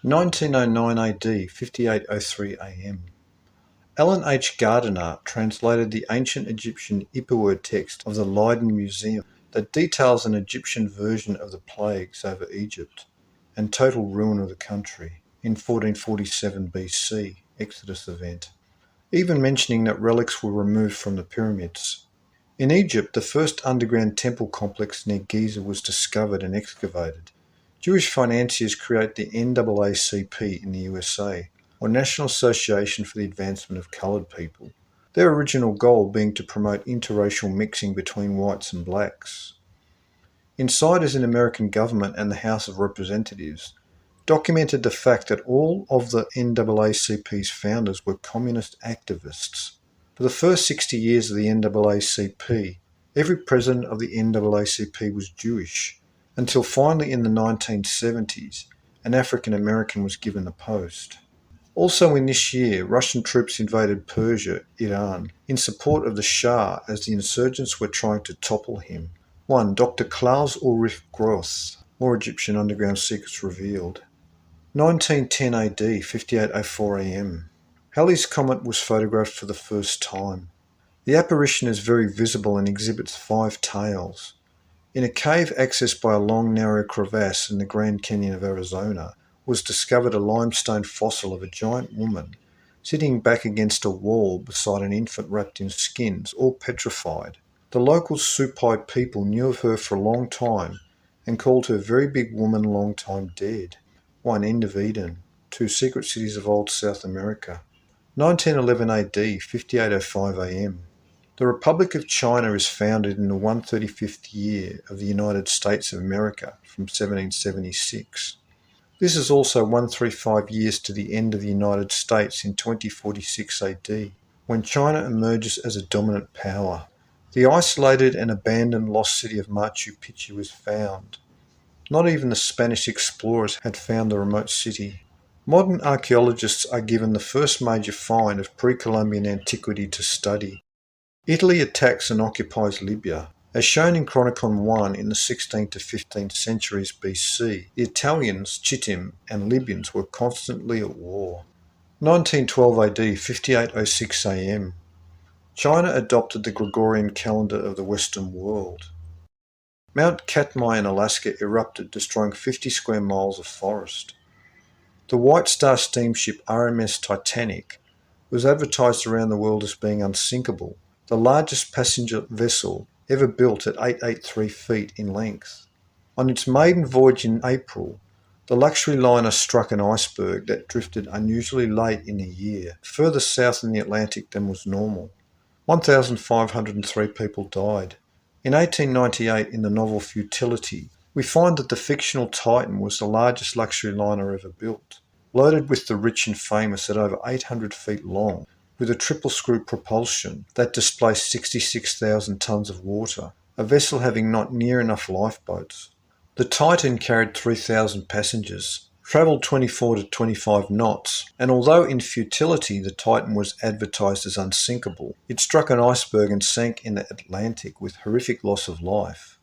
1909 AD, 5803 AM. Alan H. Gardiner translated the ancient Egyptian Ipuwer text of the Leiden Museum that details an Egyptian version of the plagues over Egypt and total ruin of the country in 1447 BC, Exodus event, even mentioning that relics were removed from the pyramids. In Egypt, the first underground temple complex near Giza was discovered and excavated. Jewish financiers create the NAACP in the USA, or National Association for the Advancement of Coloured People, their original goal being to promote interracial mixing between whites and blacks. Insiders in American government and the House of Representatives documented the fact that all of the NAACP's founders were communist activists. For the first 60 years of the NAACP, every president of the NAACP was Jewish, until finally in the 1970s, an African American was given the post. Also in this year, Russian troops invaded Persia, Iran, in support of the Shah as the insurgents were trying to topple him. 1. Dr. Klaus Ulrich Gross, More Egyptian Underground Secrets Revealed. 1910 AD, 5804 AM. Halley's Comet was photographed for the first time. The apparition is very visible and exhibits 5 tails. In a cave accessed by a long, narrow crevasse in the Grand Canyon of Arizona was discovered a limestone fossil of a giant woman sitting back against a wall beside an infant wrapped in skins, all petrified. The local Supai people knew of her for a long time and called her Very Big Woman Long Time Dead. 1. End of Eden. 2. Secret Cities of Old South America. 1911 AD, 5805 AM. The Republic of China is founded in the 135th year of the United States of America from 1776. This is also 135 years to the end of the United States in 2046 AD, when China emerges as a dominant power. The isolated and abandoned lost city of Machu Picchu was found. Not even the Spanish explorers had found the remote city. Modern archaeologists are given the first major find of pre-Columbian antiquity to study. Italy attacks and occupies Libya. As shown in CHRONICON 1 in the 16th to 15th centuries BC, the Italians, Chittim, and Libyans were constantly at war. 1912 AD, 5806 AM. China adopted the Gregorian calendar of the Western world. Mount Katmai in Alaska erupted, destroying 50 square miles of forest. The White Star steamship RMS Titanic was advertised around the world as being unsinkable, the largest passenger vessel ever built at 883 feet in length. On its maiden voyage in April, the luxury liner struck an iceberg that drifted unusually late in the year, further south in the Atlantic than was normal. 1,503 people died. In 1898, in the novel Futility, we find that the fictional Titan was the largest luxury liner ever built, loaded with the rich and famous at over 800 feet long, with a triple-screw propulsion that displaced 66,000 tons of water, a vessel having not near enough lifeboats. The Titan carried 3,000 passengers, travelled 24 to 25 knots, and although in Futility the Titan was advertised as unsinkable, it struck an iceberg and sank in the Atlantic with horrific loss of life.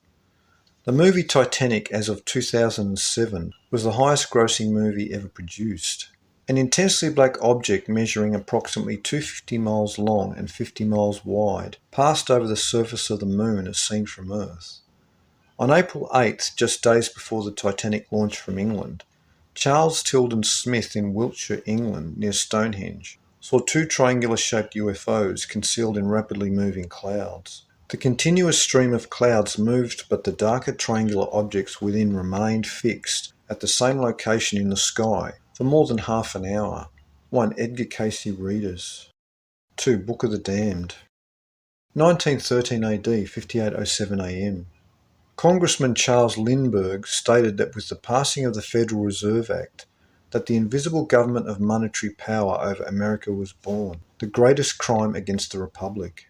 The movie Titanic, as of 2007, was the highest-grossing movie ever produced. An intensely black object measuring approximately 250 miles long and 50 miles wide passed over the surface of the moon as seen from Earth. On April 8th, just days before the Titanic launched from England, Charles Tilden Smith in Wiltshire, England, near Stonehenge, saw 2 triangular-shaped UFOs concealed in rapidly moving clouds. The continuous stream of clouds moved, but the darker triangular objects within remained fixed at the same location in the sky for more than half an hour. 1. Edgar Casey Readers. 2. Book of the Damned. 1913 AD, 5807 AM. Congressman Charles Lindbergh stated that with the passing of the Federal Reserve Act, that the invisible government of monetary power over America was born, the greatest crime against the Republic.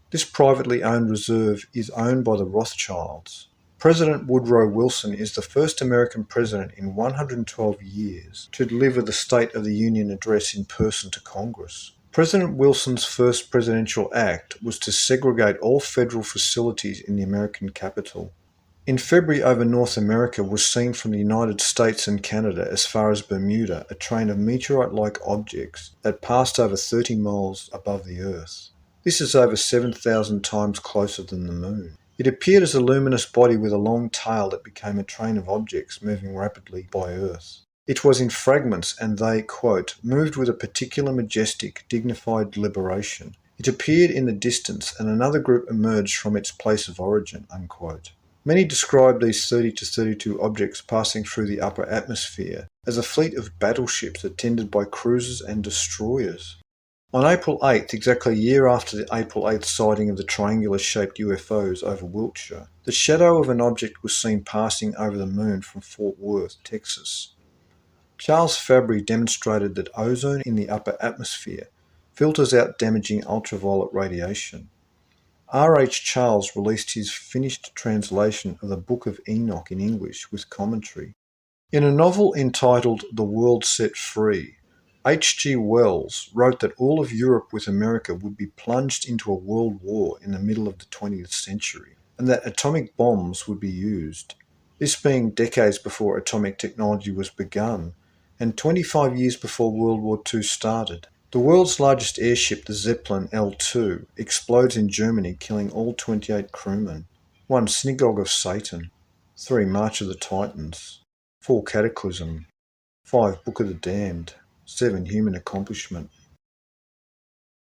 This privately owned reserve is owned by the Rothschilds. President Woodrow Wilson is the first American president in 112 years to deliver the State of the Union address in person to Congress. President Wilson's first presidential act was to segregate all federal facilities in the American capital. In February over North America was seen from the United States and Canada as far as Bermuda a train of meteorite-like objects that passed over 30 miles above the Earth. This is over 7,000 times closer than the Moon. It appeared as a luminous body with a long tail that became a train of objects moving rapidly by Earth. It was in fragments and they, quote, moved with a particular majestic, dignified deliberation. It appeared in the distance and another group emerged from its place of origin, unquote. Many describe these 30 to 32 objects passing through the upper atmosphere as a fleet of battleships attended by cruisers and destroyers. On April 8th, exactly a year after the April 8th sighting of the triangular-shaped UFOs over Wiltshire, the shadow of an object was seen passing over the Moon from Fort Worth, Texas. Charles Fabry demonstrated that ozone in the upper atmosphere filters out damaging ultraviolet radiation. R.H. Charles released his finished translation of the Book of Enoch in English with commentary. In a novel entitled The World Set Free, H.G. Wells wrote that all of Europe with America would be plunged into a world war in the middle of the 20th century, and that atomic bombs would be used. This being decades before atomic technology was begun, and 25 years before World War II started. The world's largest airship, the Zeppelin L-2, explodes in Germany, killing all 28 crewmen. 1. Synagogue of Satan. 3. March of the Titans. 4. Cataclysm. 5. Book of the Damned. 7. Human Accomplishment.